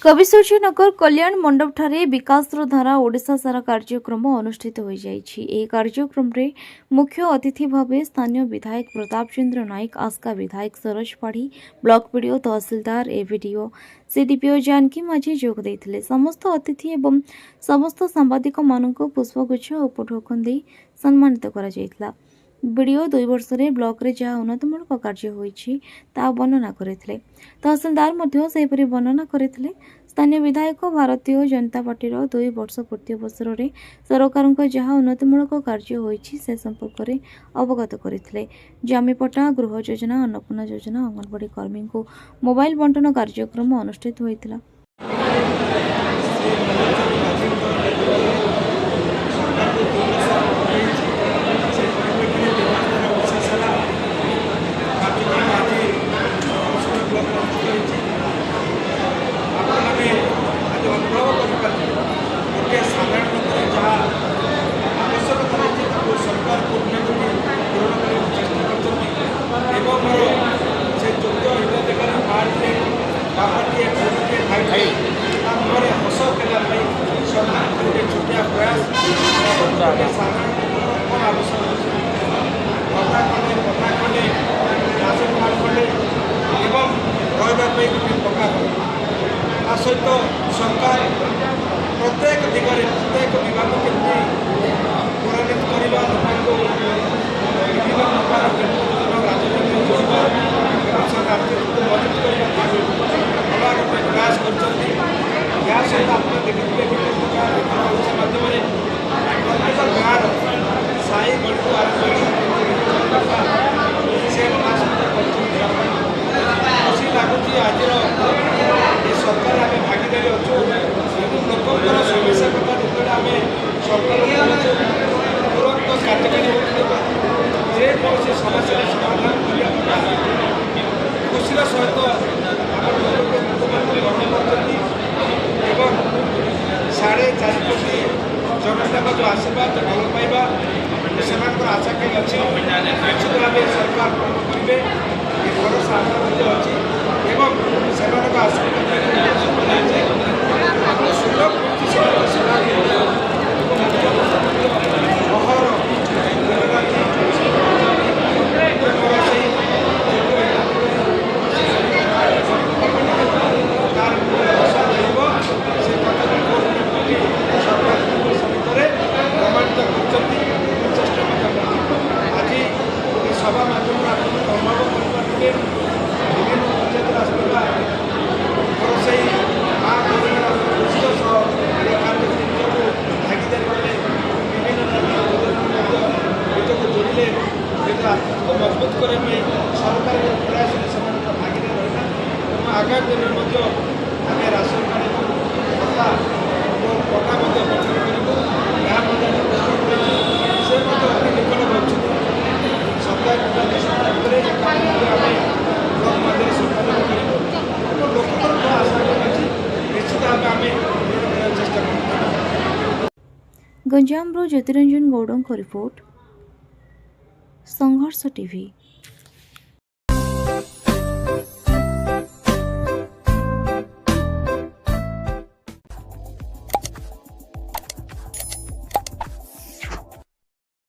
कविसूर्यनगर कल्याण मंडप ठारे विकास धारा ओडिशा सारा कार्यक्रम अनुष्ठित हो जाइए। कार्यक्रम रे मुख्य अतिथि भाव स्थानीय विधायक प्रताप चंद्र नायक, आस्का विधायक सरोज पाढ़ी, ब्लॉक पीडीओ, तहसीलदार, एवीडीओ, सीडीपीओ जानकी माझी जोग देथिले। समस्त अतिथि एवं समस्त सांबादिक मानक पुष्पगुच्छ और उपढौकन दे सम्मानित करा जायतिला। वीडियो 2 वर्ष रे ब्लॉक रे जहाँ उन्नतमूलक कार्य होईछि ता वर्णना करथिले। तहसीलदार मध्य सेपरि वर्णना करथिले। स्थानीय विधायक भारतीय जनता पार्टी 2 वर्ष पूर्ति अवसर में सरकार जहाँ उन्नतिमूलक कार्य होईछि से संपर्क में अवगत करथिले। जमीपट्टा, गृह योजना, अन्नपूर्णा योजना, अंगनवाड़ी कर्मी को मोबाइल बंटन कार्यक्रम अनुष्ठित होइतिला। सहित सरकार प्रत्येक दिगरे प्रत्येक विभाग केमती त्वरान्वित करवा विभिन्न प्रकार राजनीति जोड़वा आर्थिक मजबूत करने भल गोटे प्रयास कर सहित आप देखिए विभिन्न प्रकार माध्यम प्रत्येक गाँव साई गढ़ को आरम्भ से खुशी लगुच आज सरकार आम भागीदारी अच्छु लोकर समस्या कथा जो आम सरकार तुरंत कार्यकारी होती समस्या समाधान करने खुशी सहित ग्रहण कर 4.5 कोटी जनता जो आशीर्वाद भल पाइबा से आशा कहीं अच्छी निश्चित भाव सरकार पूर्ण करेंगे ये भरोसा आशा अच्छी से आशीर्वाद सभा माध्यम अनुभव कर विभिन्न पंचायत राष्ट्र भागीदारी विभिन्न जोड़े मजबूत करने सरकार प्रयास भागीदारी रहा। आगामी दिन में आम राशन कार्ड पता पटा गठन करूँ से अति निकट बचुत सरकार ब्लॉक माध्यम संपादन करूँ लोक आशा अच्छी निश्चित भाव आम चेष्टा कर। गंजाम ज्योतिरंजन गौड़ रिपोर्ट, संघर्ष टीवी।